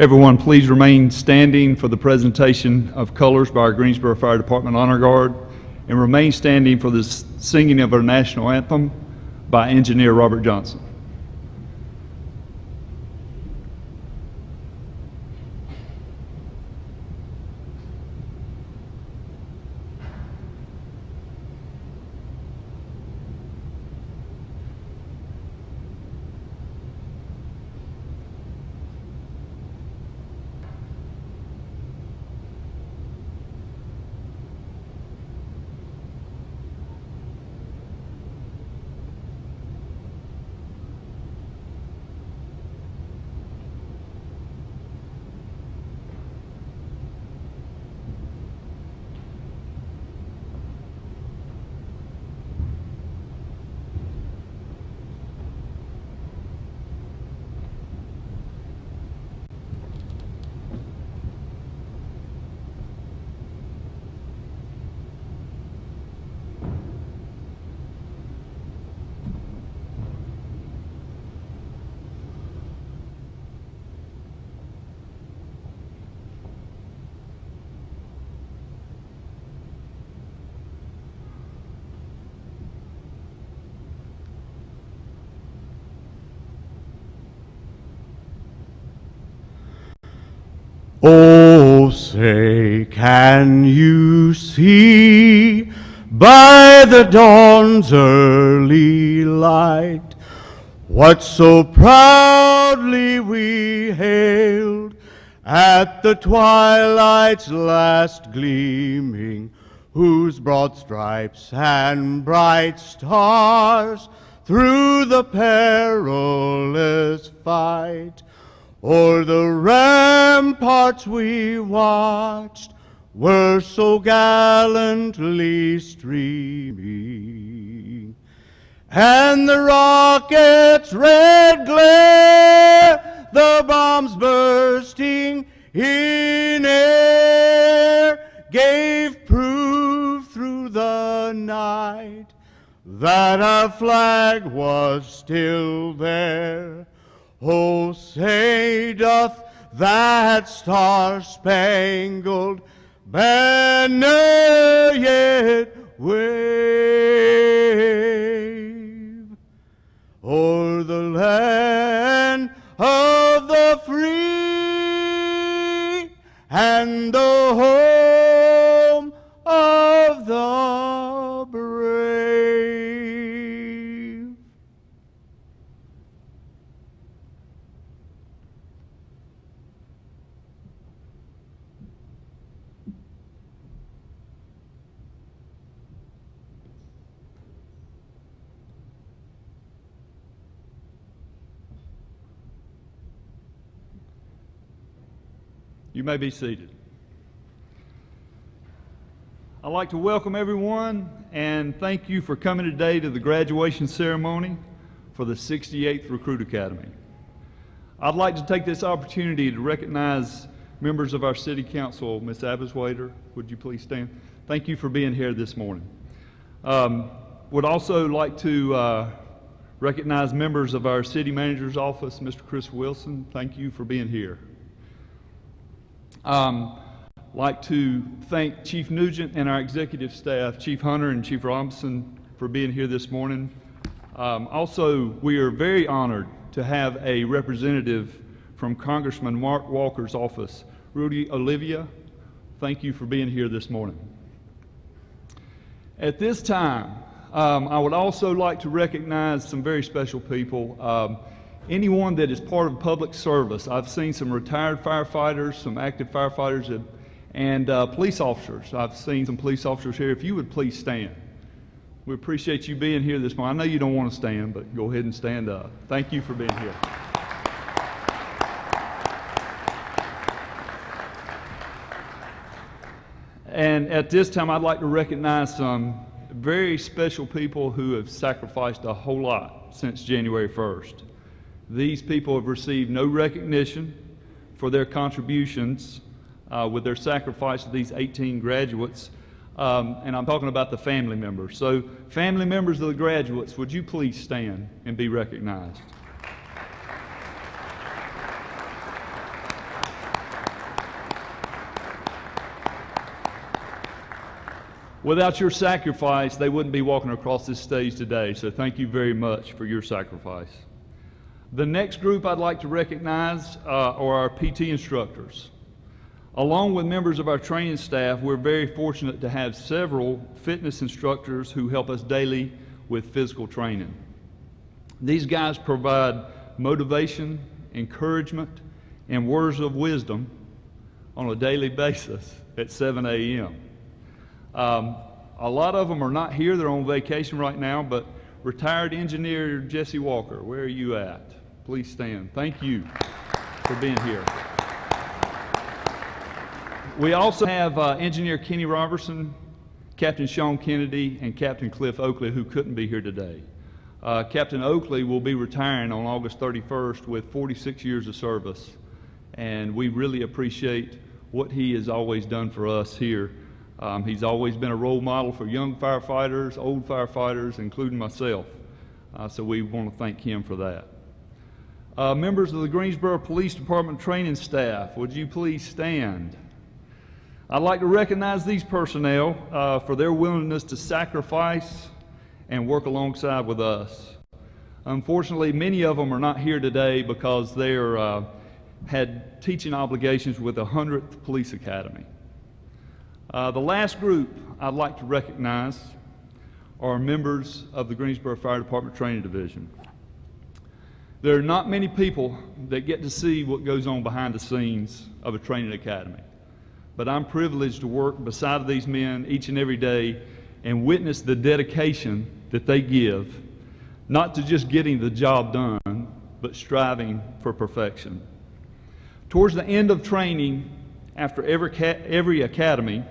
Everyone, please remain standing for the presentation of colors by our Greensboro Fire Department Honor Guard, and remain standing for the singing of our national anthem by Engineer Robert Johnson. Oh, say, can you see by the dawn's early light what so proudly we hailed at the twilight's last gleaming, whose broad stripes and bright stars through the perilous fight o'er the ramparts we watched were so gallantly streaming, and the rocket's red glare, the bombs bursting in air, gave proof through the night that our flag was still there. Oh, say, doth that star-spangled banner yet wave o'er the land of the free and the home of the brave? You may be seated. I'd like to welcome everyone and thank you for coming today to the graduation ceremony for the 68th Recruit Academy. I'd like to take this opportunity to recognize members of our City Council. Ms. Abiswader, would you please stand? Thank you for being here this morning. Would also like to recognize members of our City Manager's Office, Mr. Chris Wilson. Thank you for being here. Like to thank Chief Nugent and our executive staff, Chief Hunter and Chief Robinson, for being here this morning. Also, we are very honored to have a representative from Congressman Mark Walker's office, Rudy Olivia. Thank you for being here this morning. At this time, I would also like to recognize some very special people. Anyone that is part of public service. I've seen some retired firefighters, some active firefighters, and police officers. I've seen some police officers here. If you would please stand. We appreciate you being here this morning. I know you don't want to stand, but go ahead and stand up. Thank you for being here. And at this time, I'd like to recognize some very special people who have sacrificed a whole lot since January 1st. These people have received no recognition for their contributions with their sacrifice of these 18 graduates, and I'm talking about the family members. So family members of the graduates, would you please stand and be recognized? Without your sacrifice, they wouldn't be walking across this stage today, so thank you very much for your sacrifice. The next group I'd like to recognize are our PT instructors. Along with members of our training staff, we're very fortunate to have several fitness instructors who help us daily with physical training. These guys provide motivation, encouragement, and words of wisdom on a daily basis at 7 a.m. A lot of them are not here. They're on vacation right now, but retired engineer Jesse Walker, where are you at? Please stand. Thank you for being here. We also have engineer Kenny Robertson, Captain Sean Kennedy, and Captain Cliff Oakley, who couldn't be here today. Captain Oakley will be retiring on August 31st with 46 years of service, and we really appreciate what he has always done for us here. He's always been a role model for young firefighters, old firefighters, including myself, so we want to thank him for that. Members of the Greensboro Police Department training staff, would you please stand? I'd like to recognize these personnel for their willingness to sacrifice and work alongside with us. Unfortunately, many of them are not here today because they had teaching obligations with the 100th Police Academy. The last group I'd like to recognize are members of the Greensboro Fire Department Training Division. There are not many people that get to see what goes on behind the scenes of a training academy. But I'm privileged to work beside these men each and every day and witness the dedication that they give, not to just getting the job done, but striving for perfection. Towards the end of training, after every academy,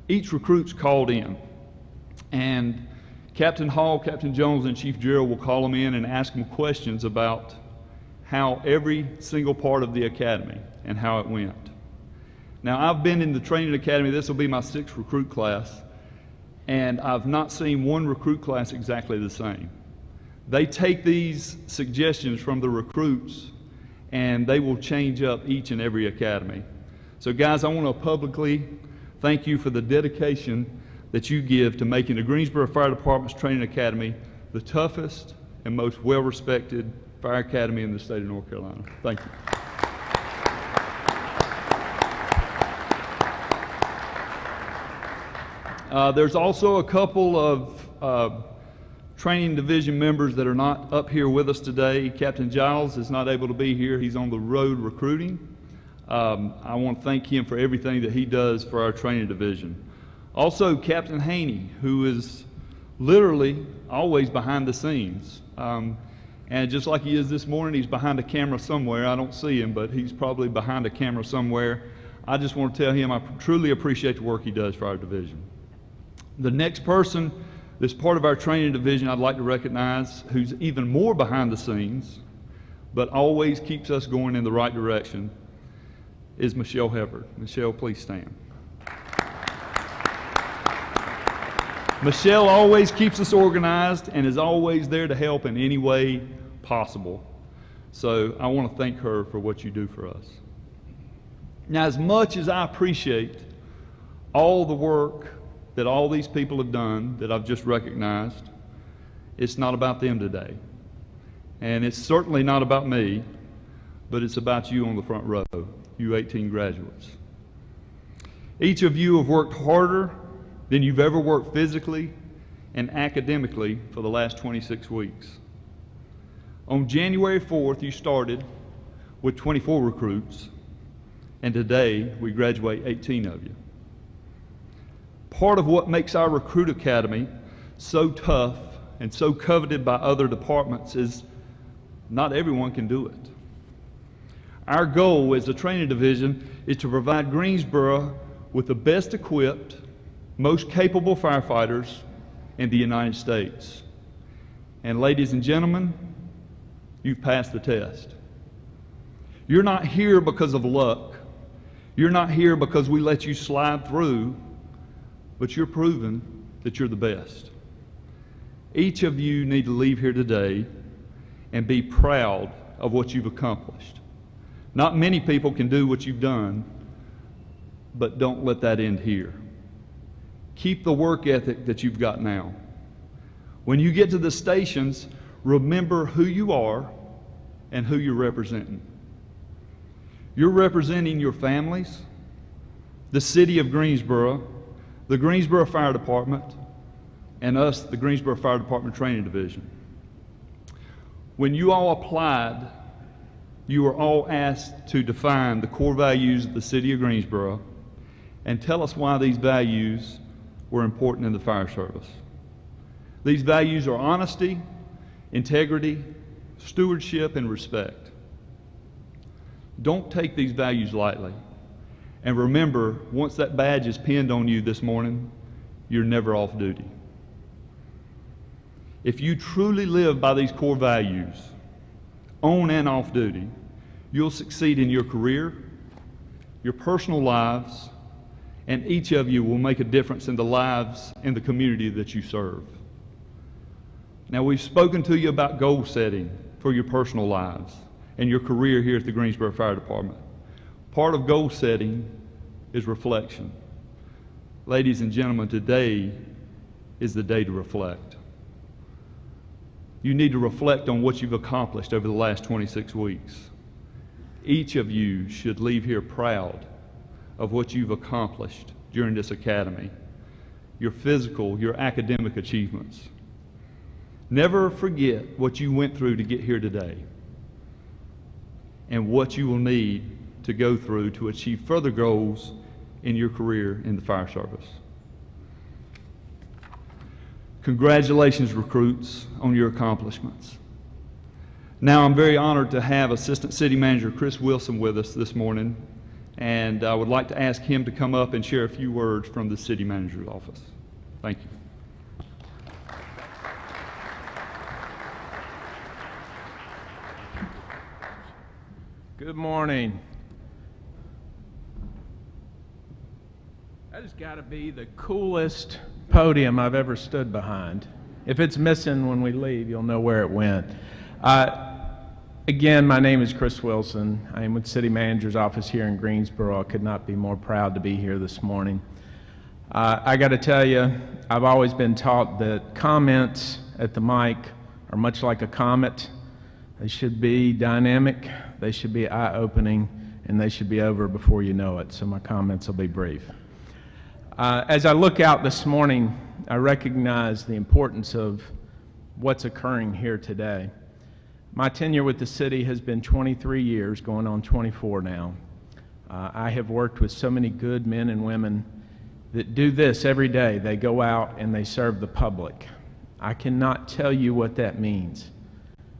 each recruit's called in. And Captain Hall, Captain Jones, and Chief Gerald will call them in and ask them questions about how every single part of the academy and how it went. Now, I've been in the training academy, this will be my 6th recruit class, and I've not seen one recruit class exactly the same. They take these suggestions from the recruits and they will change up each and every academy. So guys, I want to publicly thank you for the dedication that you give to making the Greensboro Fire Department's Training Academy the toughest and most well-respected fire academy in the state of North Carolina. Thank you. There's also a couple of training division members that are not up here with us today. Captain Giles is not able to be here. He's on the road recruiting. I want to thank him for everything that he does for our training division. Also, Captain Haney, who is literally always behind the scenes. And just like he is this morning, he's behind a camera somewhere. I don't see him, but he's probably behind a camera somewhere. I just want to tell him I truly appreciate the work he does for our division. The next person that's part of our training division I'd like to recognize, who's even more behind the scenes, but always keeps us going in the right direction, is Michelle Hubbard. Michelle, please stand. Michelle always keeps us organized and is always there to help in any way possible. So I want to thank her for what you do for us. Now, as much as I appreciate all the work that all these people have done that I've just recognized, it's not about them today. And it's certainly not about me, but it's about you on the front row, you 18 graduates. Each of you have worked harder than you've ever worked physically and academically for the last 26 weeks. On January 4th, you started with 24 recruits, and today we graduate 18 of you. Part of what makes our recruit academy so tough and so coveted by other departments is not everyone can do it. Our goal as a training division is to provide Greensboro with the best equipped, most capable firefighters in the United States. And ladies and gentlemen, you've passed the test. You're not here because of luck. You're not here because we let you slide through, but you're proving that you're the best. Each of you need to leave here today and be proud of what you've accomplished. Not many people can do what you've done, but don't let that end here. Keep the work ethic that you've got now. When you get to the stations, remember who you are and who you're representing. You're representing your families, the city of Greensboro, the Greensboro Fire Department, and us, the Greensboro Fire Department Training Division. When you all applied, you were all asked to define the core values of the city of Greensboro and tell us why these values were important in the fire service. These values are honesty, integrity, stewardship, and respect. Don't take these values lightly. And remember, once that badge is pinned on you this morning, you're never off duty. If you truly live by these core values, on and off duty, you'll succeed in your career, your personal lives, and each of you will make a difference in the lives and the community that you serve. Now, we've spoken to you about goal setting for your personal lives and your career here at the Greensboro Fire Department. Part of goal setting is reflection. Ladies and gentlemen, today is the day to reflect. You need to reflect on what you've accomplished over the last 26 weeks. Each of you should leave here proud of what you've accomplished during this academy, your physical, your academic achievements. Never forget what you went through to get here today and what you will need to go through to achieve further goals in your career in the fire service. Congratulations, recruits, on your accomplishments. Now, I'm very honored to have Assistant City Manager Chris Wilson with us this morning, and I would like to ask him to come up and share a few words from the City Manager's office. Thank you. Good morning. That has got to be the coolest podium I've ever stood behind. If it's missing when we leave, you'll know where it went. Again, my name is Chris Wilson. I am with City Manager's office here in Greensboro. I could not be more proud to be here this morning. I got to tell you, I've always been taught that comments at the mic are much like a comet. They should be dynamic, they should be eye-opening, and they should be over before you know it, so my comments will be brief. As I look out this morning, I recognize the importance of what's occurring here today. My tenure with the city has been 23 years, going on 24 now. I have worked with so many good men and women that do this every day. They go out and they serve the public. I cannot tell you what that means.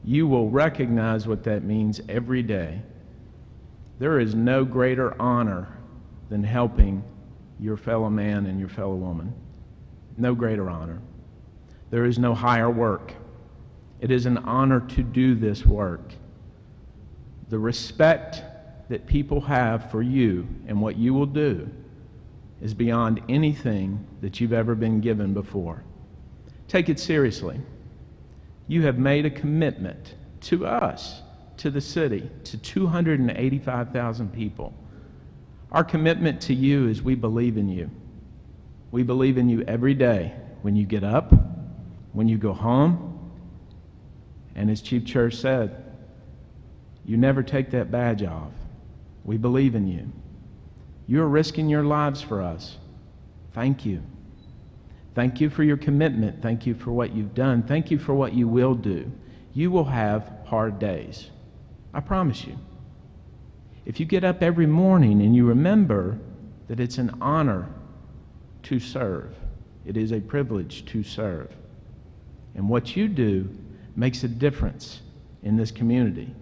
You will recognize what that means every day. There is no greater honor than helping your fellow man and your fellow woman. No greater honor. There is no higher work. It is an honor to do this work. The respect that people have for you and what you will do is beyond anything that you've ever been given before. Take it seriously. You have made a commitment to us, to the city, to 285,000 people. Our commitment to you is we believe in you. We believe in you every day when you get up, when you go home, and as Chief Church said, you never take that badge off. We believe in you. You're risking your lives for us. Thank you. Thank you for your commitment. Thank you for what you've done. Thank you for what you will do. You will have hard days. I promise you. If you get up every morning and you remember that it's an honor to serve, it is a privilege to serve, and what you do makes a difference in this community,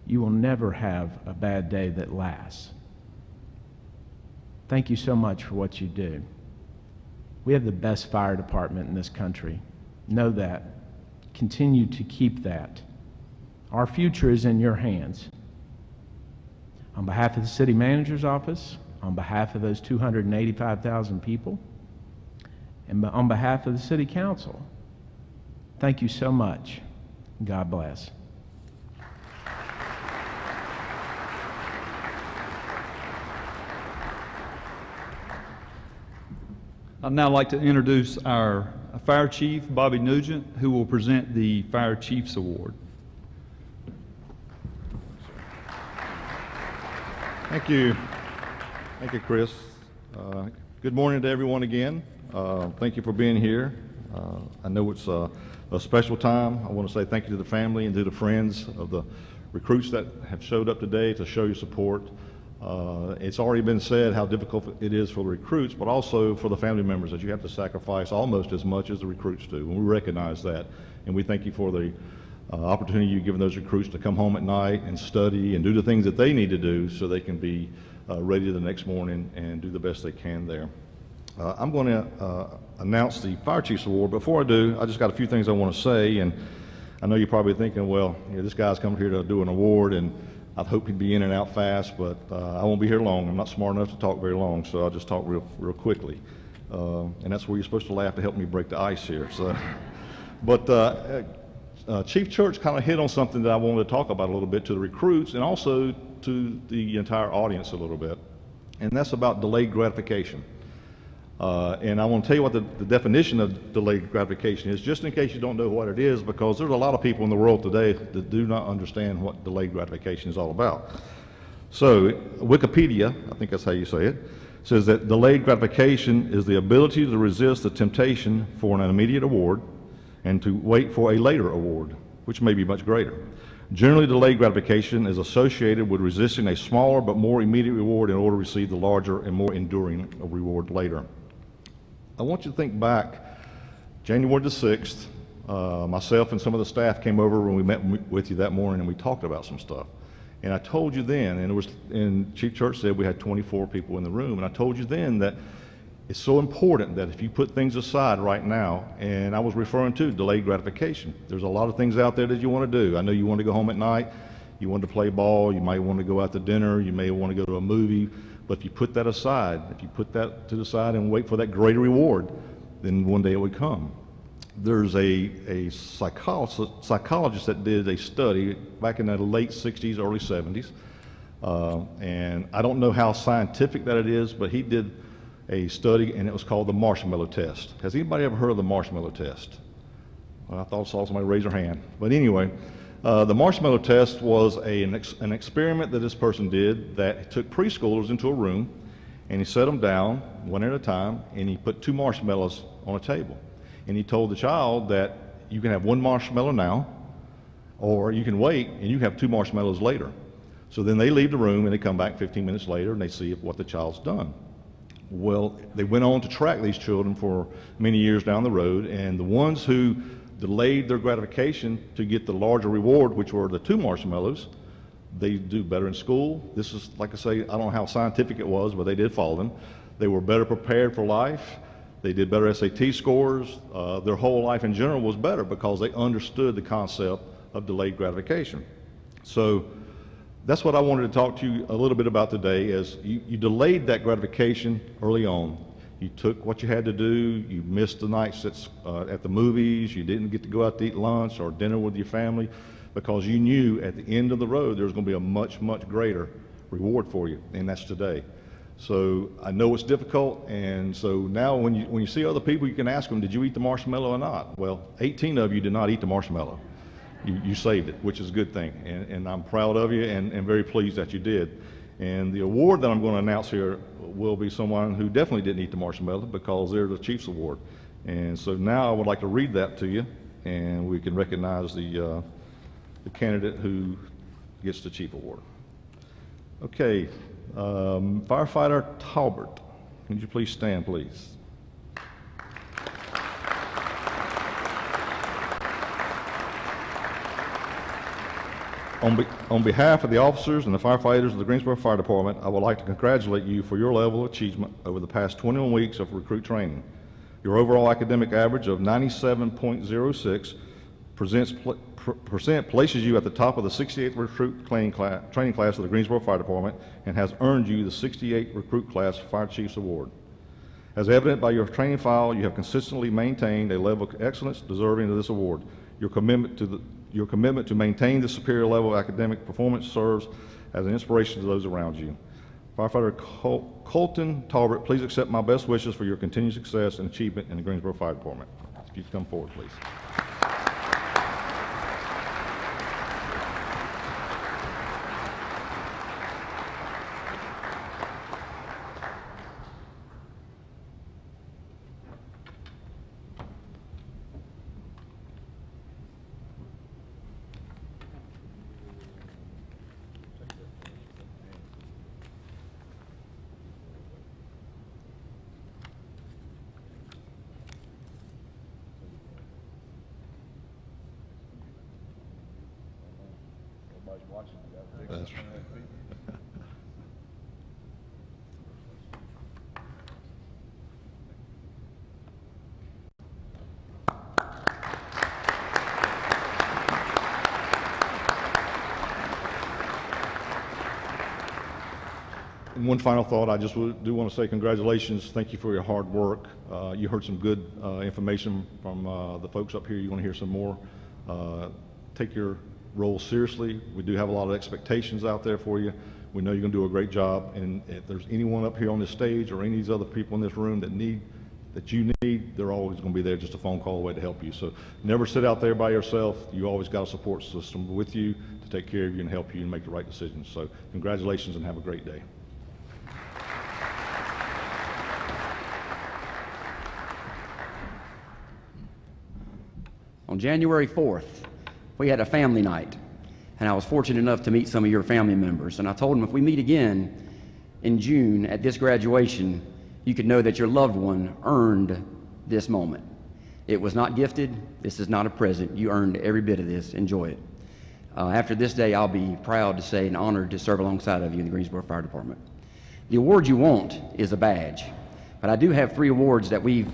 you will never have a bad day that lasts. Thank you so much for what you do. We have the best fire department in this country. Know that. Continue to keep that. Our future is in your hands. On behalf of the City Manager's office, on behalf of those 285,000 people, and on behalf of the City Council, thank you so much. God bless. I'd now like to introduce our Fire Chief, Bobby Nugent, who will present the Fire Chiefs Award. Thank you. Thank you, Chris. Good morning to everyone again. Thank you for being here. I know it's a special time. I want to say thank you to the family and to the friends of the recruits that have showed up today to show your support. It's already been said how difficult it is for the recruits, but also for the family members that you have to sacrifice almost as much as the recruits do. And we recognize that. And we thank you for the opportunity you've given those recruits to come home at night and study and do the things that they need to do so they can be ready the next morning and do the best they can there. I'm going to announce the Fire Chiefs Award. Before I do, I just got a few things I want to say, and I know you're probably thinking, well, this guy's come here to do an award, and I'd hope he'd be in and out fast, but I won't be here long. I'm not smart enough to talk very long, so I'll just talk real quickly. And that's where you're supposed to laugh to help me break the ice here. So, but Chief Church kind of hit on something that I wanted to talk about a little bit to the recruits and also to the entire audience a little bit, and that's about delayed gratification. And I want to tell you what the definition of delayed gratification is, just in case you don't know what it is, because there's a lot of people in the world today that do not understand what delayed gratification is all about. So Wikipedia, I think that's how you say it, says that delayed gratification is the ability to resist the temptation for an immediate award and to wait for a later award, which may be much greater. Generally, delayed gratification is associated with resisting a smaller but more immediate reward in order to receive the larger and more enduring reward later. I want you to think back, January the 6th, myself and some of the staff came over when we met with you that morning and we talked about some stuff. And I told you then, and Chief Church said we had 24 people in the room, and I told you then that it's so important that if you put things aside right now, and I was referring to delayed gratification. There's a lot of things out there that you want to do. I know you want to go home at night, you want to play ball, you might want to go out to dinner, you may want to go to a movie, but if you put that aside, if you put that to the side and wait for that greater reward, then one day it would come. There's a psychologist that did a study back in the late 60s, early 70s, and I don't know how scientific that it is, but he did a study, and it was called the marshmallow test. Has anybody ever heard of the marshmallow test? Well, I thought I saw somebody raise their hand. But anyway, the marshmallow test was an experiment that this person did that took preschoolers into a room, and he set them down one at a time, and he put 2 marshmallows on a table. And he told the child that you can have 1 marshmallow now, or you can wait and you have 2 marshmallows later. So then they leave the room and they come back 15 minutes later and they see what the child's done. Well, they went on to track these children for many years down the road, and the ones who delayed their gratification to get the larger reward, which were the 2 marshmallows, they do better in school. This is, like I say, I don't know how scientific it was, but they did follow them. They were better prepared for life. They did better SAT scores. Their whole life in general was better because they understood the concept of delayed gratification. So that's what I wanted to talk to you a little bit about today, is you delayed that gratification early on. You took what you had to do, you missed the nights at the movies, you didn't get to go out to eat lunch or dinner with your family because you knew at the end of the road there was going to be a much, much greater reward for you, and that's today. So I know it's difficult, and so now when you see other people, you can ask them, did you eat the marshmallow or not? Well, 18 of you did not eat the marshmallow. You saved it, which is a good thing, and I'm proud of you and very pleased that you did. And the award that I'm going to announce here will be someone who definitely didn't eat the marshmallow because they're the Chiefs Award. And so now I would like to read that to you, and we can recognize the candidate who gets the Chief Award. Okay, Firefighter Talbert, would you please stand, please? On behalf of the officers and the firefighters of the Greensboro Fire Department, I would like to congratulate you for your level of achievement over the past 21 weeks of recruit training. Your overall academic average of 97.06% places you at the top of the 68th recruit training class of the Greensboro Fire Department and has earned you the 68th Recruit Class Fire Chiefs Award. As evident by your training file, you have consistently maintained a level of excellence deserving of this award. Your commitment to maintain this superior level of academic performance serves as an inspiration to those around you. Firefighter Colton Talbert, please accept my best wishes for your continued success and achievement in the Greensboro Fire Department. If you could come forward, please. That's right. And one final thought, I just do want to say congratulations. Thank you for your hard work. You heard some good information from the folks up here. You're going to hear some more. Take your role seriously. We do have a lot of expectations out there for you. We know you're going to do a great job. And if there's anyone up here on this stage or any of these other people in this room that you need, they're always going to be there, just a phone call away to help you. So never sit out there by yourself. You always got a support system with you to take care of you and help you and make the right decisions. So congratulations and have a great day. On January 4th, we had a family night, and I was fortunate enough to meet some of your family members. And I told them if we meet again in June at this graduation, you could know that your loved one earned this moment. It was not gifted. This is not a present. You earned every bit of this. Enjoy it. After this day, I'll be proud to say and honored to serve alongside of you in the Greensboro Fire Department. The award you want is a badge, but I do have 3 awards that we're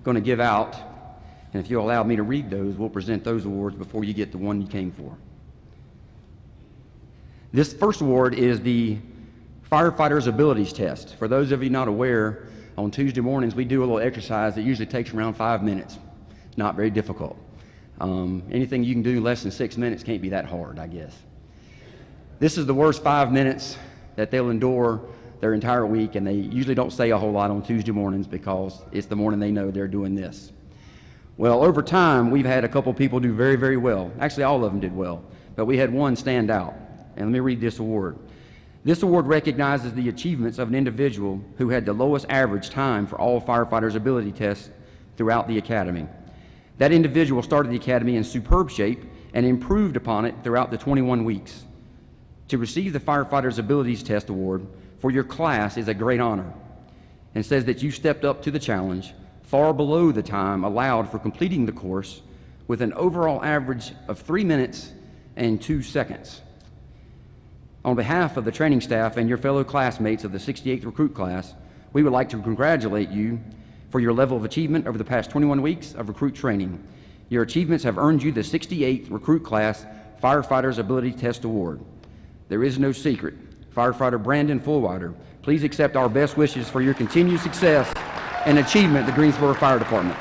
going to give out. And if you'll allow me to read those, we'll present those awards before you get the one you came for. This first award is the Firefighter's Abilities Test. For those of you not aware, on Tuesday mornings we do a little exercise that usually takes around 5 minutes. It's not very difficult. Anything you can do less than 6 minutes can't be that hard, I guess. This is the worst 5 minutes that they'll endure their entire week, and they usually don't say a whole lot on Tuesday mornings because it's the morning they know they're doing this. Well, over time, we've had a couple people do very, very well. Actually, all of them did well, but we had one stand out. And let me read this award. This award recognizes the achievements of an individual who had the lowest average time for all firefighters' ability tests throughout the academy. That individual started the academy in superb shape and improved upon it throughout the 21 weeks. To receive the Firefighter's Abilities Test Award for your class is a great honor and says that you stepped up to the challenge far below the time allowed for completing the course with an overall average of 3 minutes and 2 seconds. On behalf of the training staff and your fellow classmates of the 68th recruit class, we would like to congratulate you for your level of achievement over the past 21 weeks of recruit training. Your achievements have earned you the 68th recruit class Firefighter's Ability Test Award. There is no secret. Firefighter Brandon Fullwider, please accept our best wishes for your continued success and achievement at the Greensboro Fire Department.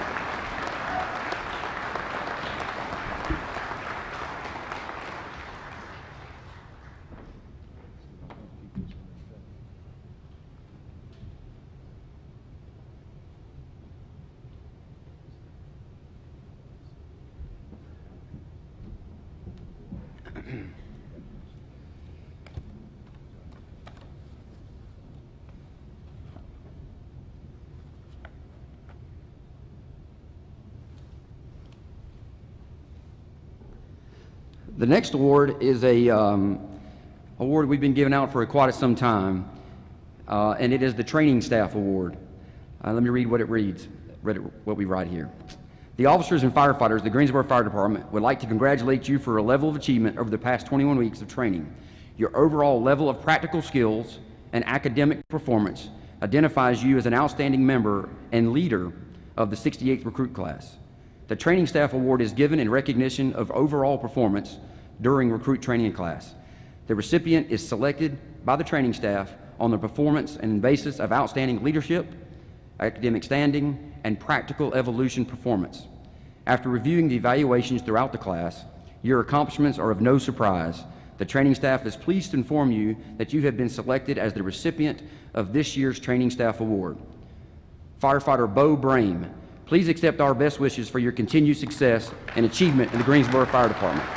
The next award is a award we've been giving out for quite some time, and it is the Training Staff Award. Let me read what it reads, what we write here. The officers and firefighters of the Greensboro Fire Department would like to congratulate you for a level of achievement over the past 21 weeks of training. Your overall level of practical skills and academic performance identifies you as an outstanding member and leader of the 68th recruit class. The Training Staff Award is given in recognition of overall performance during recruit training class. The recipient is selected by the training staff on the performance and basis of outstanding leadership, academic standing, and practical evolution performance. After reviewing the evaluations throughout the class, your accomplishments are of no surprise. the training staff is pleased to inform you that you have been selected as the recipient of this year's Training Staff Award. Firefighter Bo Brame, please accept our best wishes for your continued success and achievement in the Greensboro Fire Department.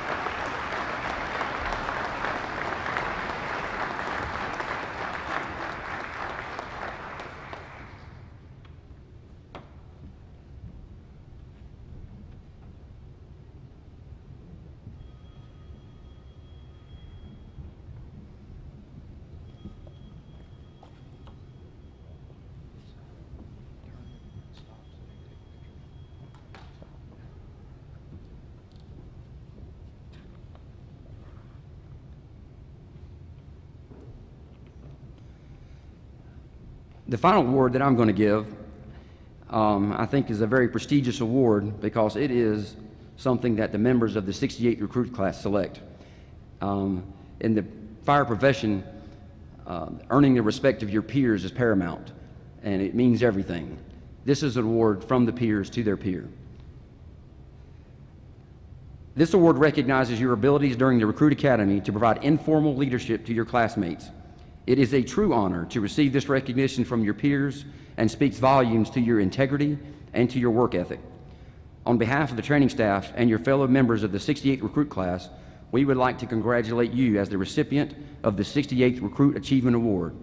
The final award that I'm going to give, I think, is a very prestigious award because it is something that the members of the 68th recruit class select. In the fire profession, earning the respect of your peers is paramount, and it means everything. This is an award from the peers to their peer. This award recognizes your abilities during the Recruit Academy to provide informal leadership to your classmates. It is a true honor to receive this recognition from your peers and speaks volumes to your integrity and to your work ethic. On behalf of the training staff and your fellow members of the 68th recruit class, we would like to congratulate you as the recipient of the 68th Recruit Achievement Award.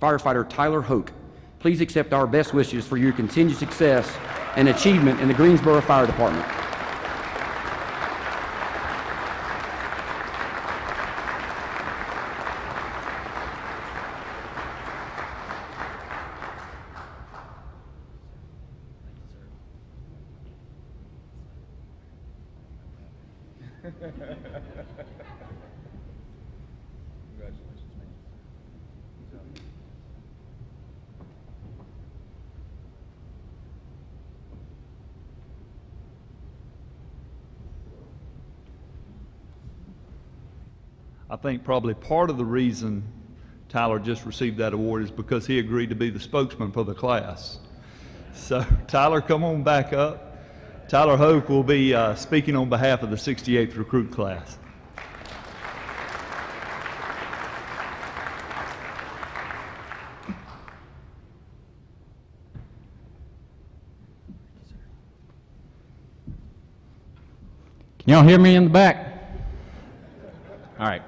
Firefighter Tyler Hoke, please accept our best wishes for your continued success and achievement in the Greensboro Fire Department. I think probably part of the reason Tyler just received that award is because he agreed to be the spokesman for the class. So Tyler, come on back up. Tyler Hoke will be speaking on behalf of the 68th recruit class. Can y'all hear me in the back? All right.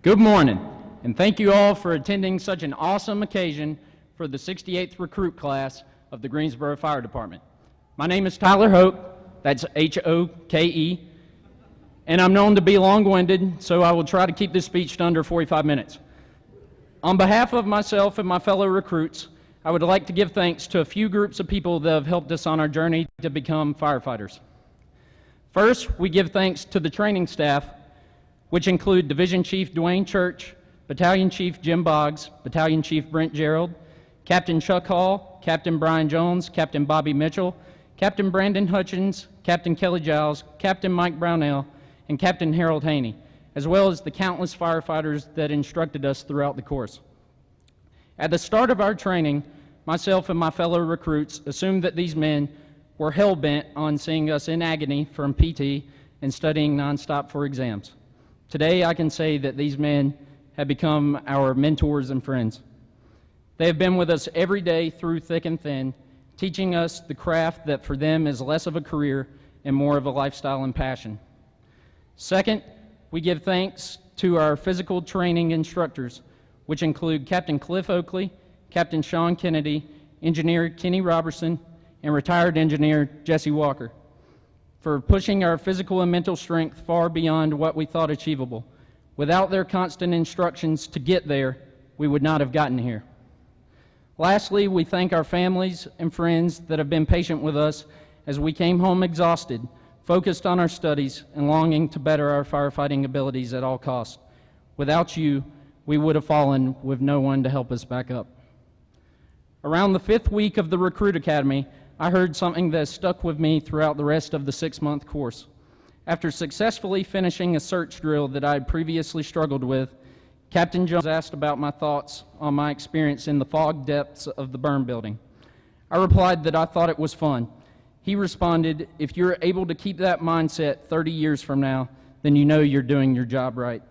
Good morning, and thank you all for attending such an awesome occasion for the 68th recruit class of the Greensboro Fire Department. My name is Tyler Hoke, that's H-O-K-E, and I'm known to be long-winded, so I will try to keep this speech to under 45 minutes. On behalf of myself and my fellow recruits, I would like to give thanks to a few groups of people that have helped us on our journey to become firefighters. First, we give thanks to the training staff, which include Division Chief Dwayne Church, Battalion Chief Jim Boggs, Battalion Chief Brent Gerald, Captain Chuck Hall, Captain Brian Jones, Captain Bobby Mitchell, Captain Brandon Hutchins, Captain Kelly Giles, Captain Mike Brownell, and Captain Harold Haney, as well as the countless firefighters that instructed us throughout the course. At the start of our training, myself and my fellow recruits assumed that these men were hell-bent on seeing us in agony from PT and studying nonstop for exams. Today, I can say that these men have become our mentors and friends. They have been with us every day through thick and thin, teaching us the craft that for them is less of a career and more of a lifestyle and passion. Second, we give thanks to our physical training instructors, which include Captain Cliff Oakley, Captain Sean Kennedy, Engineer Kenny Robertson, and retired engineer Jesse Walker, for pushing our physical and mental strength far beyond what we thought achievable. Without their constant instructions to get there, we would not have gotten here. Lastly, we thank our families and friends that have been patient with us as we came home exhausted, focused on our studies, and longing to better our firefighting abilities at all costs. Without you, we would have fallen with no one to help us back up. Around the 5th week of the Recruit Academy, I heard something that stuck with me throughout the rest of the 6-month course. After successfully finishing a search drill that I had previously struggled with, Captain Jones asked about my thoughts on my experience in the fog depths of the burn building. I replied that I thought it was fun. He responded, "If you're able to keep that mindset 30 years from now, then you know you're doing your job right.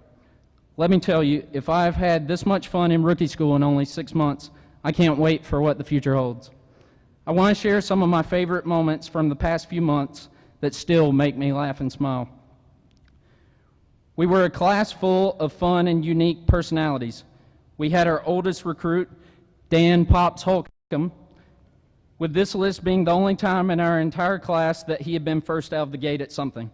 Let me tell you, if I've had this much fun in rookie school in only 6 months, I can't wait for what the future holds. I want to share some of my favorite moments from the past few months that still make me laugh and smile. We were a class full of fun and unique personalities. We had our oldest recruit, Dan Pops Holcomb, with this list being the only time in our entire class that he had been first out of the gate at something.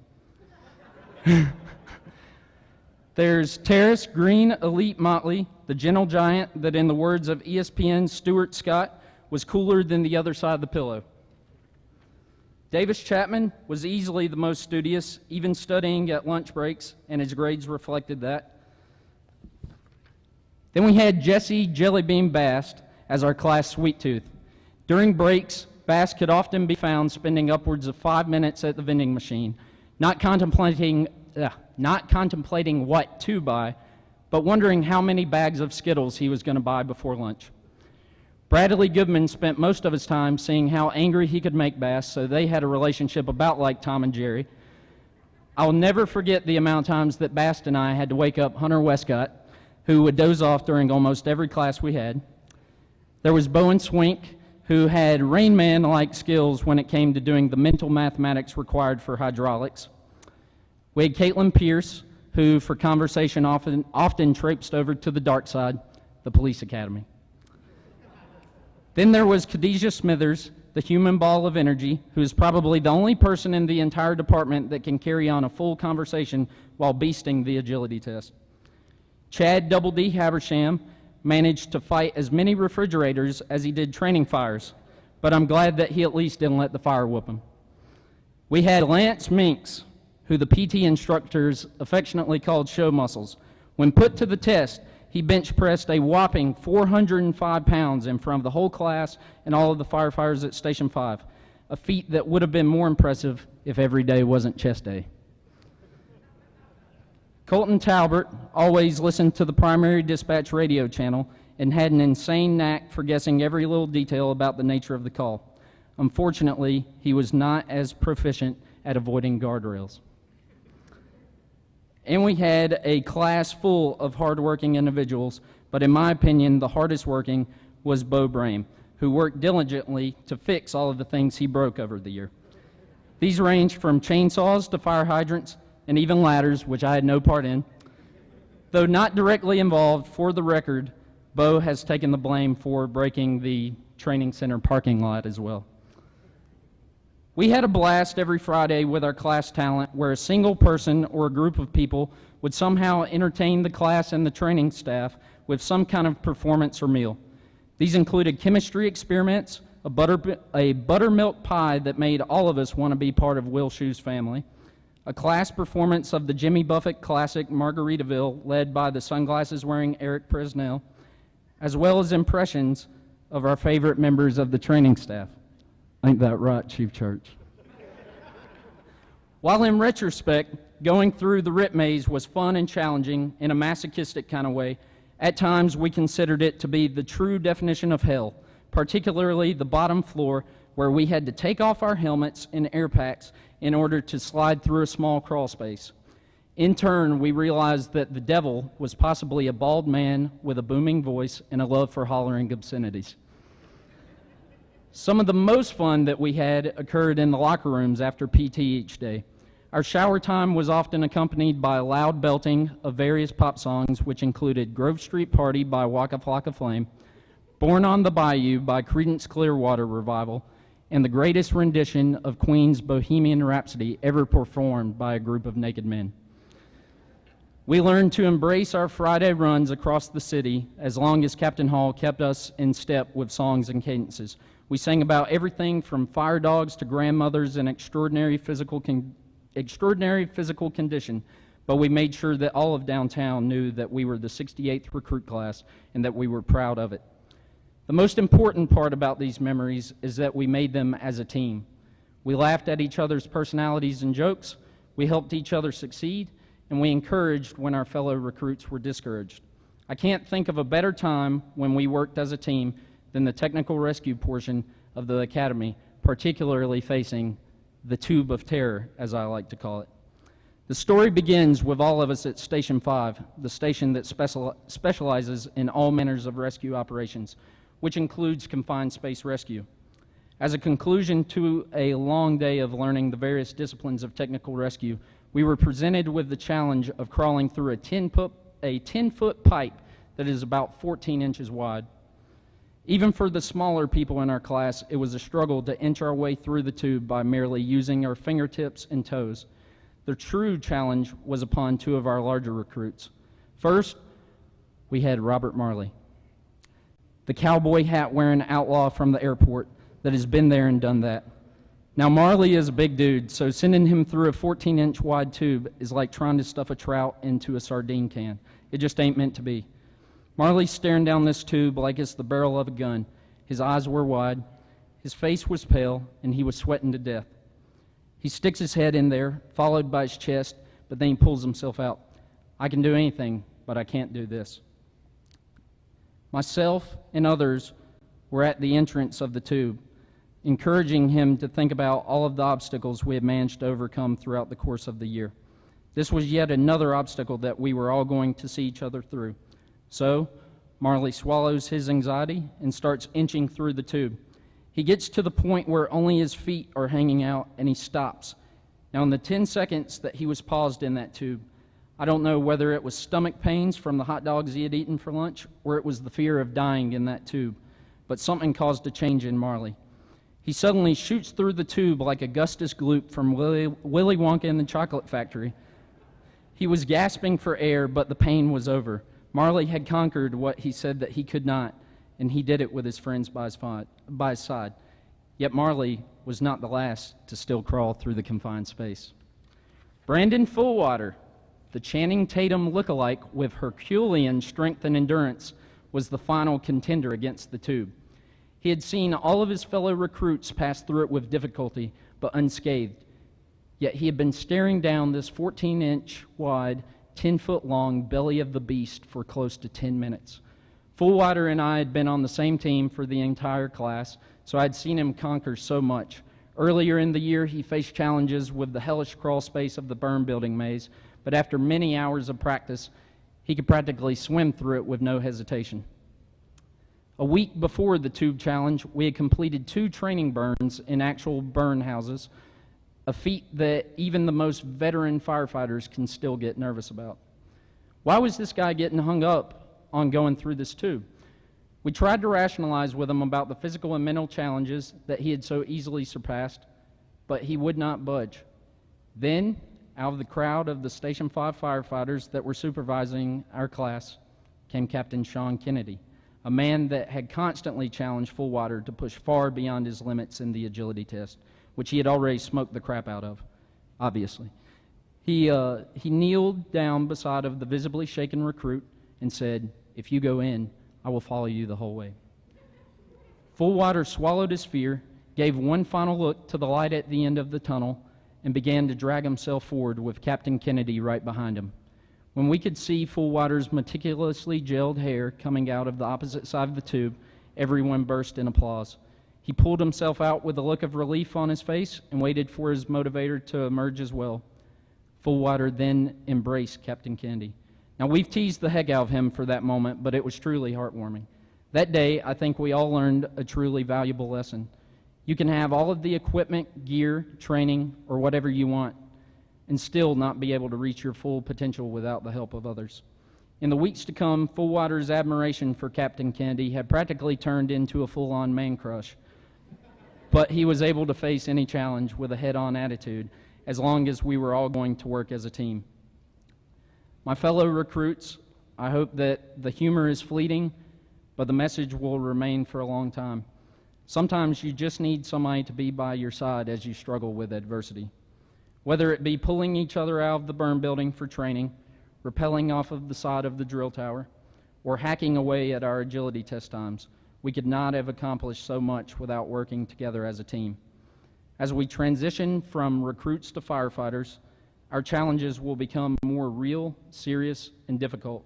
There's Terrace Green Elite Motley, the gentle giant that, in the words of ESPN's Stuart Scott, was cooler than the other side of the pillow. Davis Chapman was easily the most studious, even studying at lunch breaks, and his grades reflected that. Then we had Jesse Jellybean Bast as our class sweet tooth. During breaks, Bast could often be found spending upwards of 5 minutes at the vending machine, not contemplating what to buy, but wondering how many bags of Skittles he was going to buy before lunch. Bradley Goodman spent most of his time seeing how angry he could make Bass, so they had a relationship about like Tom and Jerry. I'll never forget the amount of times that Bass and I had to wake up Hunter Westcott, who would doze off during almost every class we had. There was Bowen Swink, who had Rain Man-like skills when it came to doing the mental mathematics required for hydraulics. We had Caitlin Pierce, who for conversation often traipsed over to the dark side, the police academy. Then there was Khadijah Smithers, the human ball of energy, who is probably the only person in the entire department that can carry on a full conversation while beasting the agility test. Chad Double D Habersham managed to fight as many refrigerators as he did training fires, but I'm glad that he at least didn't let the fire whoop him. We had Lance Minks, who the PT instructors affectionately called show muscles. When put to the test, he bench pressed a whopping 405 pounds in front of the whole class and all of the firefighters at Station 5, a feat that would have been more impressive if every day wasn't chest day. Colton Talbert always listened to the primary dispatch radio channel and had an insane knack for guessing every little detail about the nature of the call. Unfortunately, he was not as proficient at avoiding guardrails. And we had a class full of hardworking individuals, but in my opinion, the hardest working was Bo Brame, who worked diligently to fix all of the things he broke over the year. These ranged from chainsaws to fire hydrants and even ladders, which I had no part in. Though not directly involved, for the record, Bo has taken the blame for breaking the training center parking lot as well. We had a blast every Friday with our class talent, where a single person or a group of people would somehow entertain the class and the training staff with some kind of performance or meal. These included chemistry experiments, a buttermilk pie that made all of us want to be part of Will Shue's family, a class performance of the Jimmy Buffett classic Margaritaville led by the sunglasses-wearing Eric Presnell, as well as impressions of our favorite members of the training staff. Ain't that right, Chief Church? While in retrospect, going through the RIT maze was fun and challenging in a masochistic kind of way, at times we considered it to be the true definition of hell, particularly the bottom floor where we had to take off our helmets and air packs in order to slide through a small crawl space. In turn, we realized that the devil was possibly a bald man with a booming voice and a love for hollering obscenities. Some of the most fun that we had occurred in the locker rooms after PT each day. Our shower time was often accompanied by loud belting of various pop songs, which included Grove Street Party by Waka Flocka Flame, Born on the Bayou by Creedence Clearwater Revival, and the greatest rendition of Queen's Bohemian Rhapsody ever performed by a group of naked men. We learned to embrace our Friday runs across the city as long as Captain Hall kept us in step with songs and cadences. We sang about everything from fire dogs to grandmothers in extraordinary physical condition, but we made sure that all of downtown knew that we were the 68th recruit class and that we were proud of it. The most important part about these memories is that we made them as a team. We laughed at each other's personalities and jokes, we helped each other succeed, and we encouraged when our fellow recruits were discouraged. I can't think of a better time when we worked as a team than the technical rescue portion of the academy, particularly facing the tube of terror, as I like to call it. The story begins with all of us at Station 5, the station that specializes in all manners of rescue operations, which includes confined space rescue. As a conclusion to a long day of learning the various disciplines of technical rescue, we were presented with the challenge of crawling through a 10-foot pipe that is about 14 inches wide. Even for the smaller people in our class, it was a struggle to inch our way through the tube by merely using our fingertips and toes. The true challenge was upon two of our larger recruits. First, we had Robert Marley, the cowboy hat-wearing outlaw from the airport that has been there and done that. Now, Marley is a big dude, so sending him through a 14-inch wide tube is like trying to stuff a trout into a sardine can. It just ain't meant to be. Marley's staring down this tube like it's the barrel of a gun. His eyes were wide, his face was pale, and he was sweating to death. He sticks his head in there, followed by his chest, but then he pulls himself out. I can do anything, but I can't do this. Myself and others were at the entrance of the tube, encouraging him to think about all of the obstacles we had managed to overcome throughout the course of the year. This was yet another obstacle that we were all going to see each other through. So, Marley swallows his anxiety and starts inching through the tube. He gets to the point where only his feet are hanging out, and he stops. Now, in the 10 seconds that he was paused in that tube, I don't know whether it was stomach pains from the hot dogs he had eaten for lunch or it was the fear of dying in that tube, but something caused a change in Marley. He suddenly shoots through the tube like Augustus Gloop from Willy Wonka and the Chocolate Factory. He was gasping for air, but the pain was over. Marley had conquered what he said that he could not, and he did it with his friends by his side. Yet Marley was not the last to still crawl through the confined space. Brandon Fullwater, the Channing Tatum lookalike with Herculean strength and endurance, was the final contender against the tube. He had seen all of his fellow recruits pass through it with difficulty, but unscathed. Yet he had been staring down this 14-inch wide, 10-foot long belly of the beast for close to 10 minutes. Fullwater and I had been on the same team for the entire class, so I'd seen him conquer so much. Earlier in the year, he faced challenges with the hellish crawl space of the burn building maze, but after many hours of practice, he could practically swim through it with no hesitation. A week before the tube challenge, we had completed 2 training burns in actual burn houses, a feat that even the most veteran firefighters can still get nervous about. Why was this guy getting hung up on going through this tube? We tried to rationalize with him about the physical and mental challenges that he had so easily surpassed, but he would not budge. Then, out of the crowd of the Station 5 firefighters that were supervising our class, came Captain Sean Kennedy, a man that had constantly challenged Fullwater to push far beyond his limits in the agility test, which he had already smoked the crap out of, obviously. He kneeled down beside of the visibly shaken recruit and said, "If you go in, I will follow you the whole way." Fullwater swallowed his fear, gave one final look to the light at the end of the tunnel, and began to drag himself forward with Captain Kennedy right behind him. When we could see Fullwater's meticulously gelled hair coming out of the opposite side of the tube, everyone burst in applause. He pulled himself out with a look of relief on his face and waited for his motivator to emerge as well. Fullwater then embraced Captain Kennedy. Now, we've teased the heck out of him for that moment, but it was truly heartwarming. That day, I think we all learned a truly valuable lesson. You can have all of the equipment, gear, training, or whatever you want, and still not be able to reach your full potential without the help of others. In the weeks to come, Fullwater's admiration for Captain Kennedy had practically turned into a full-on man crush. But he was able to face any challenge with a head-on attitude, as long as we were all going to work as a team. My fellow recruits, I hope that the humor is fleeting, but the message will remain for a long time. Sometimes you just need somebody to be by your side as you struggle with adversity. Whether it be pulling each other out of the burn building for training, rappelling off of the side of the drill tower, or hacking away at our agility test times, we could not have accomplished so much without working together as a team. As we transition from recruits to firefighters, our challenges will become more real, serious, and difficult.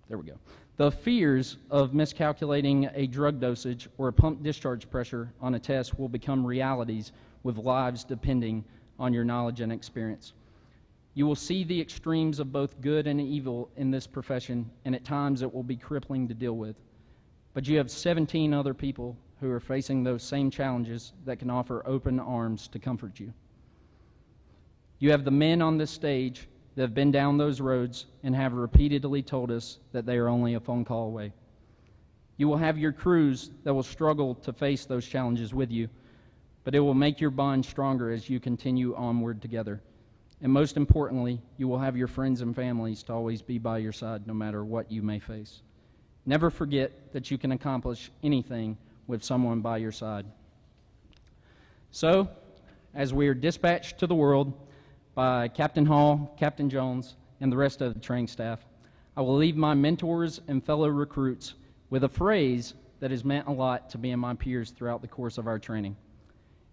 There we go. The fears of miscalculating a drug dosage or a pump discharge pressure on a test will become realities with lives depending on your knowledge and experience. You will see the extremes of both good and evil in this profession, and at times it will be crippling to deal with. But you have 17 other people who are facing those same challenges that can offer open arms to comfort you. You have the men on this stage that have been down those roads and have repeatedly told us that they are only a phone call away. You will have your crews that will struggle to face those challenges with you, but it will make your bond stronger as you continue onward together. And most importantly, you will have your friends and families to always be by your side no matter what you may face. Never forget that you can accomplish anything with someone by your side. So, as we are dispatched to the world by Captain Hall, Captain Jones, and the rest of the training staff, I will leave my mentors and fellow recruits with a phrase that has meant a lot to me and my peers throughout the course of our training.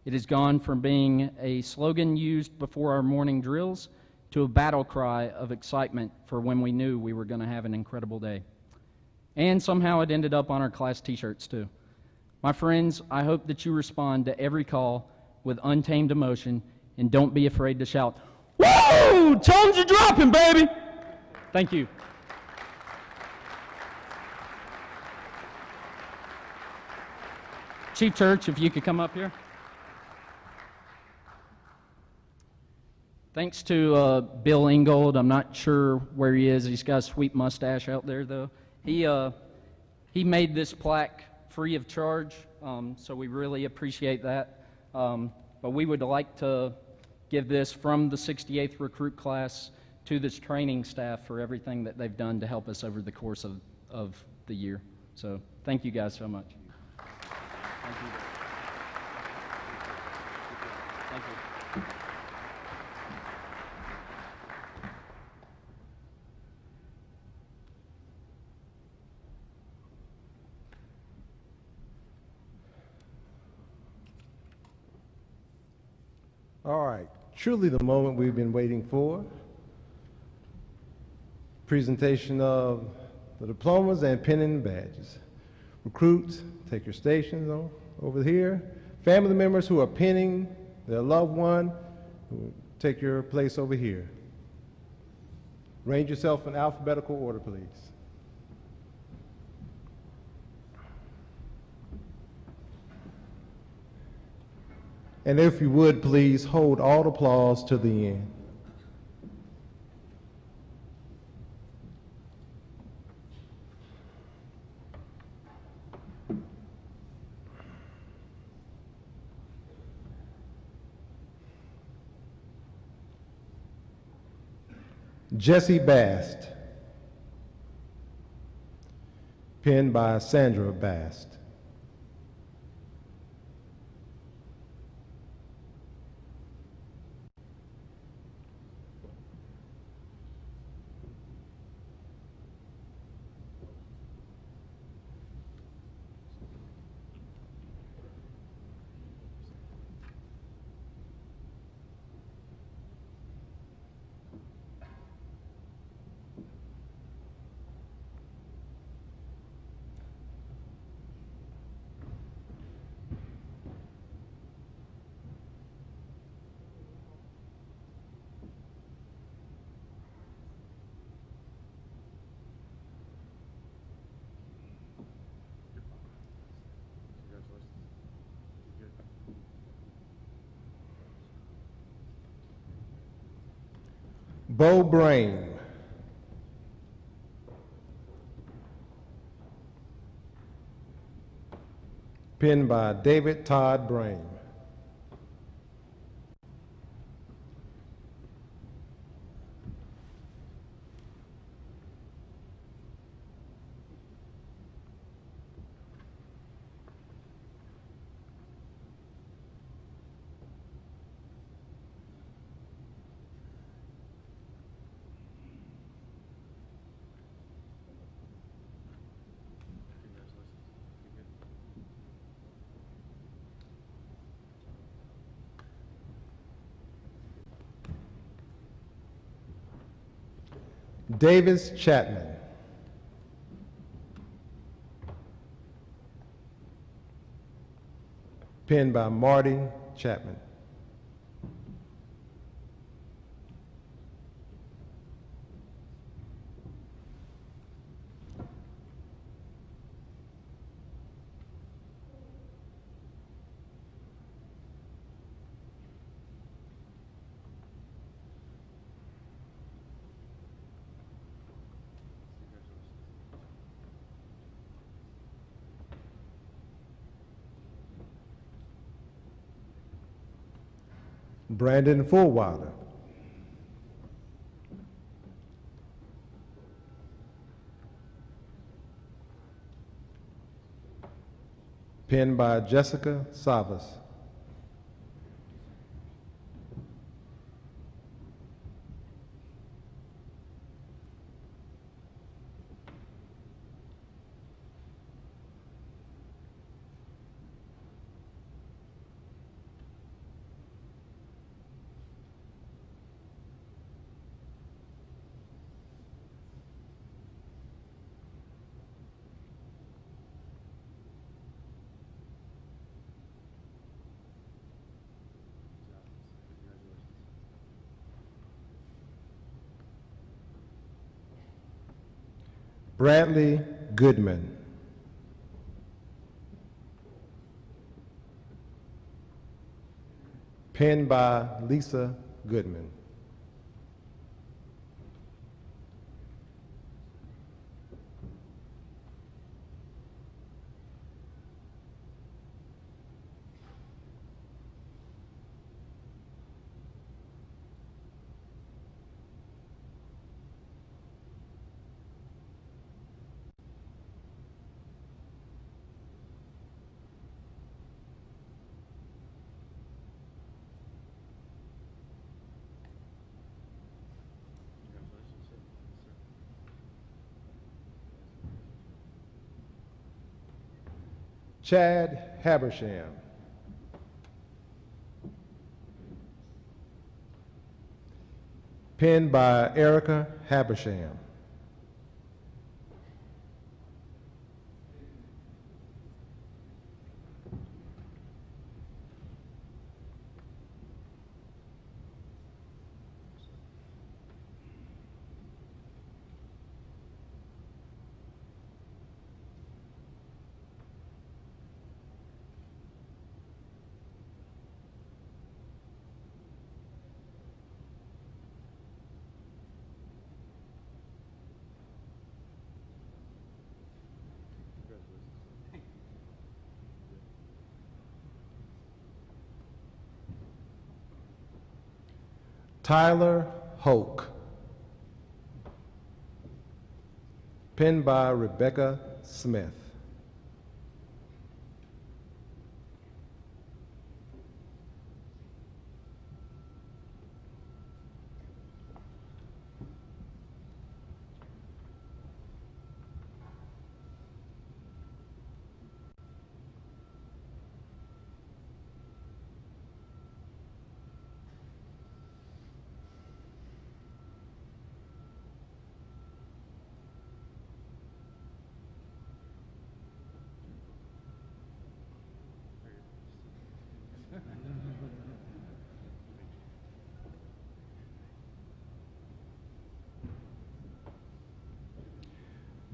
It has gone from being a slogan used before our morning drills to a battle cry of excitement for when we knew we were going to have an incredible day. And somehow it ended up on our class t-shirts too. My friends, I hope that you respond to every call with untamed emotion and don't be afraid to shout, "Whoa! Tones are dropping, baby!" Thank you. Chief Church, if you could come up here. Thanks to Bill Ingold. I'm not sure where he is. He's got a sweet mustache out there, though. He made this plaque free of charge, so we really appreciate that. But we would like to give this from the 68th recruit class to this training staff for everything that they've done to help us over the course of the year. So thank you guys so much. Thank you. Thank you. All right, truly the moment we've been waiting for. Presentation of the diplomas and pinning badges. Recruits, take your stations over here. Family members who are pinning their loved one, take your place over here. Arrange yourself in alphabetical order, please. And if you would, please hold all applause to the end. Jesse Bast, penned by Sandra Bast. Bo Brain. Penned by David Todd Brain. Davis Chapman. Penned by Marty Chapman. Brandon Fullwiler. Penned by Jessica Savas. Bradley Goodman. Penned by Lisa Goodman. Chad Habersham. Penned by Erica Habersham. Tyler Hoke. Penned by Rebecca Smith.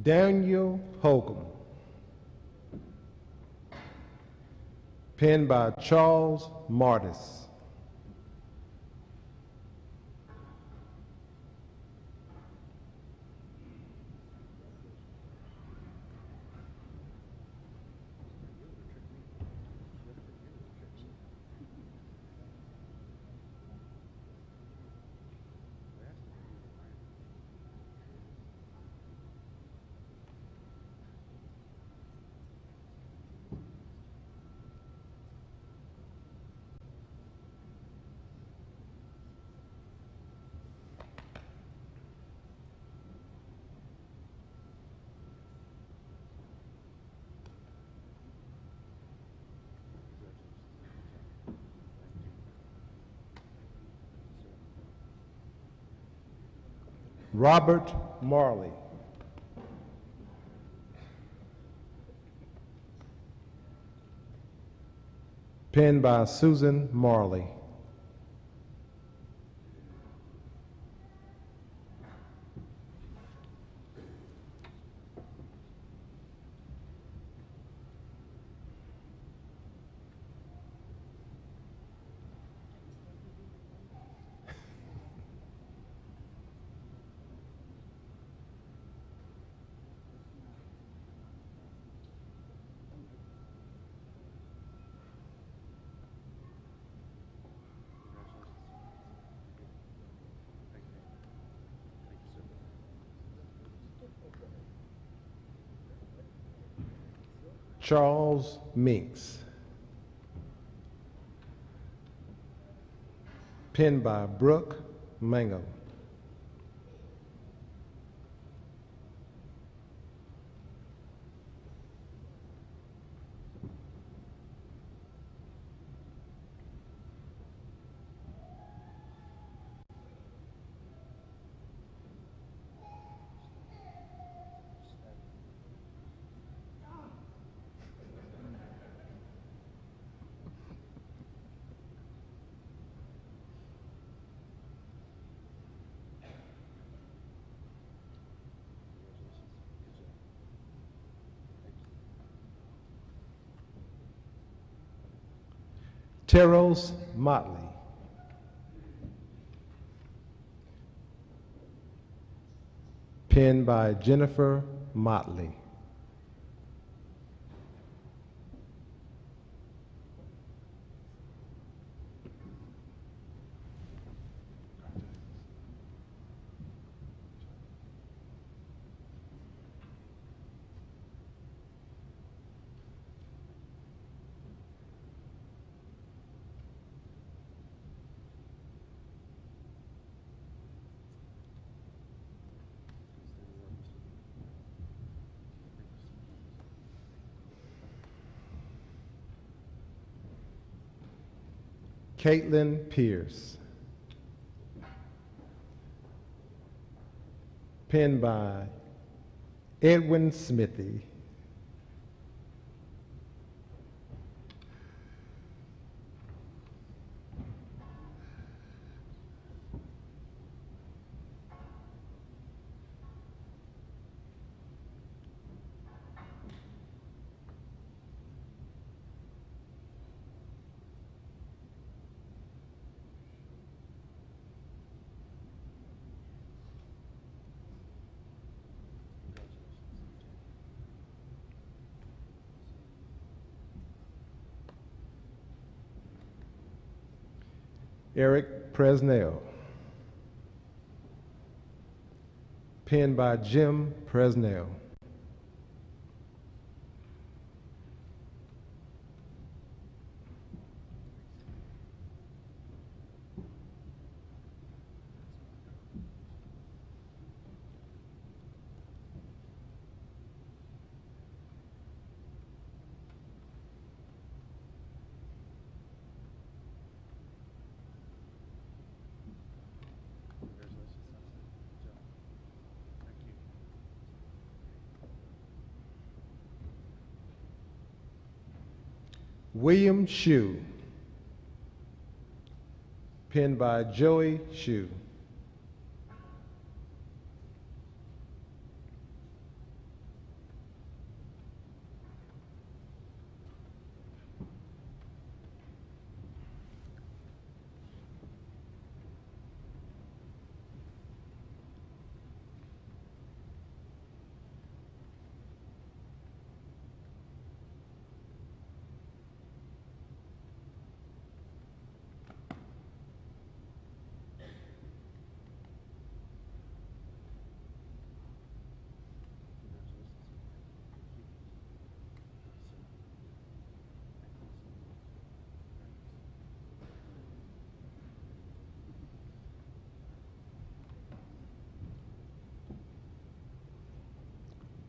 Daniel Holcomb. Penned by Charles Martis. Robert Marley. Penned by Susan Marley. Charles Minks. Penned by Brooke Mangum. Terrell Motley. Penned by Jennifer Motley. Caitlin Pierce. Penned by Edwin Smithy. Eric Presnell. Penned by Jim Presnell. William Shue. Penned by Joey Shue.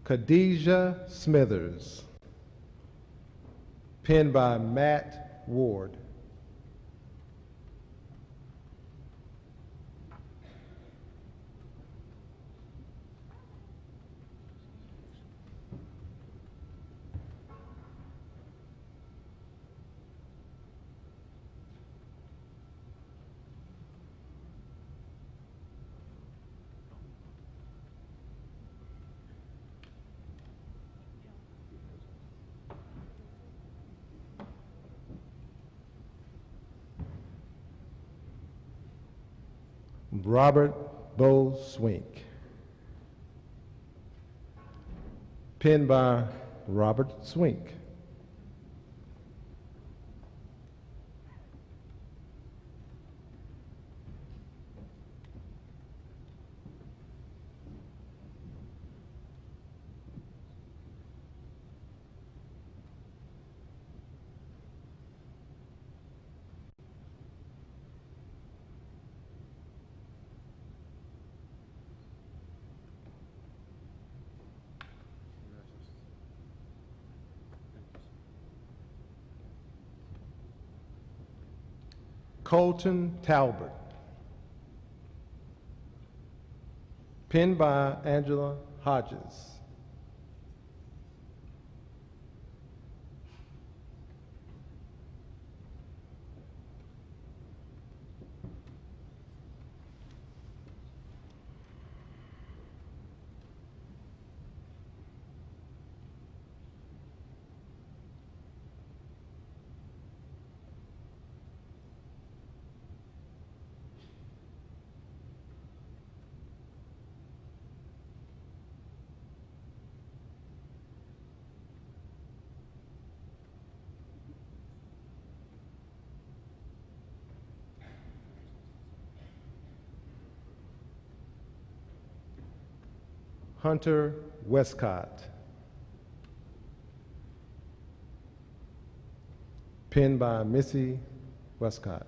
Khadijah Smithers. Penned by Matt Ward. Robert Bo Swink. Penned by Robert Swink. Colton Talbot. Penned by Angela Hodges. Hunter Westcott. Penned by Missy Westcott.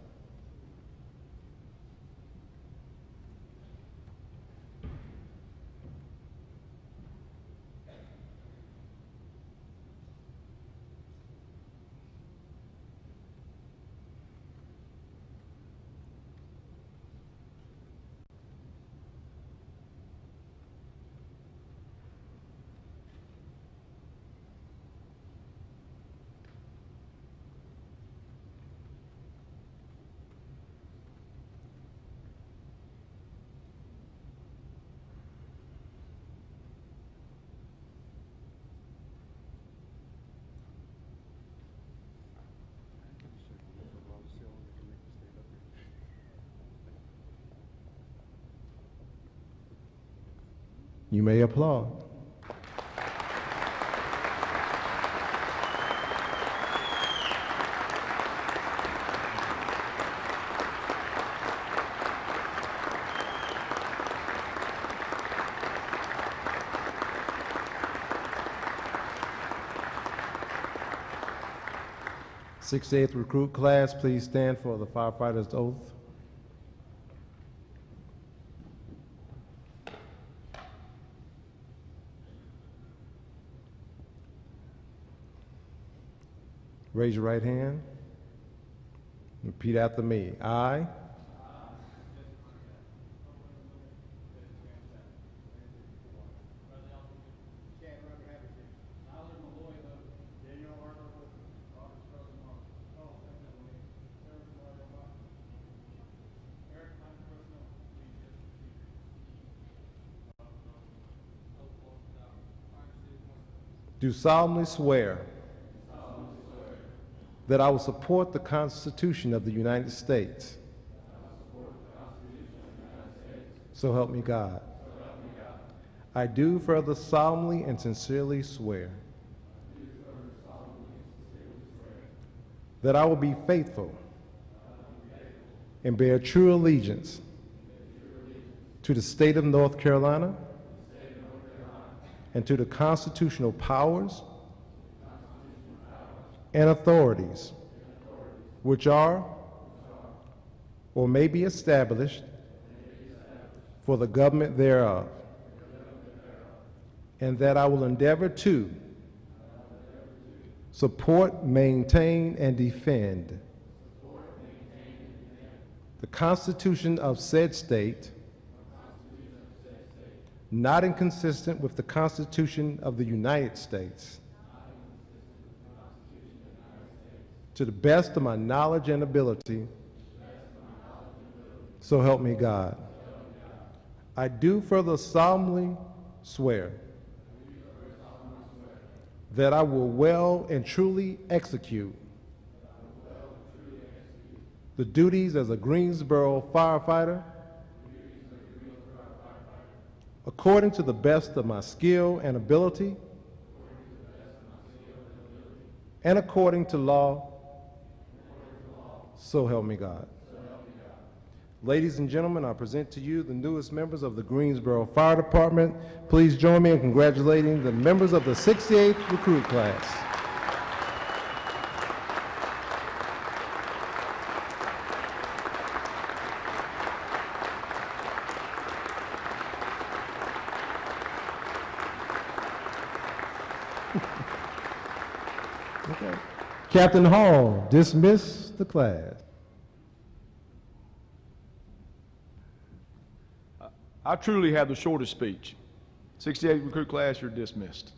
You may applaud. Sixth recruit class, please stand for the firefighter's oath. Raise your right hand. Repeat after me. I do solemnly swear that I will support the Constitution of the United States. So help me God. I do further solemnly and sincerely swear that I will be faithful and bear true allegiance to the state of North Carolina and to the constitutional powers and authorities which are or may be established for the government thereof, and that I will endeavor to support, maintain, and defend the Constitution of said state, not inconsistent with the Constitution of the United States, to the best of my knowledge and ability, so help me God. I do further solemnly swear that I will well and truly execute the duties as a Greensboro firefighter according to the best of my skill and ability and according to law, so help me God. Ladies and gentlemen, I present to you the newest members of the Greensboro Fire Department. Please join me in congratulating the members of the 68th recruit class. Okay. Captain Hall, dismiss the class. I truly have the shortest speech. 68 recruit class, you're dismissed.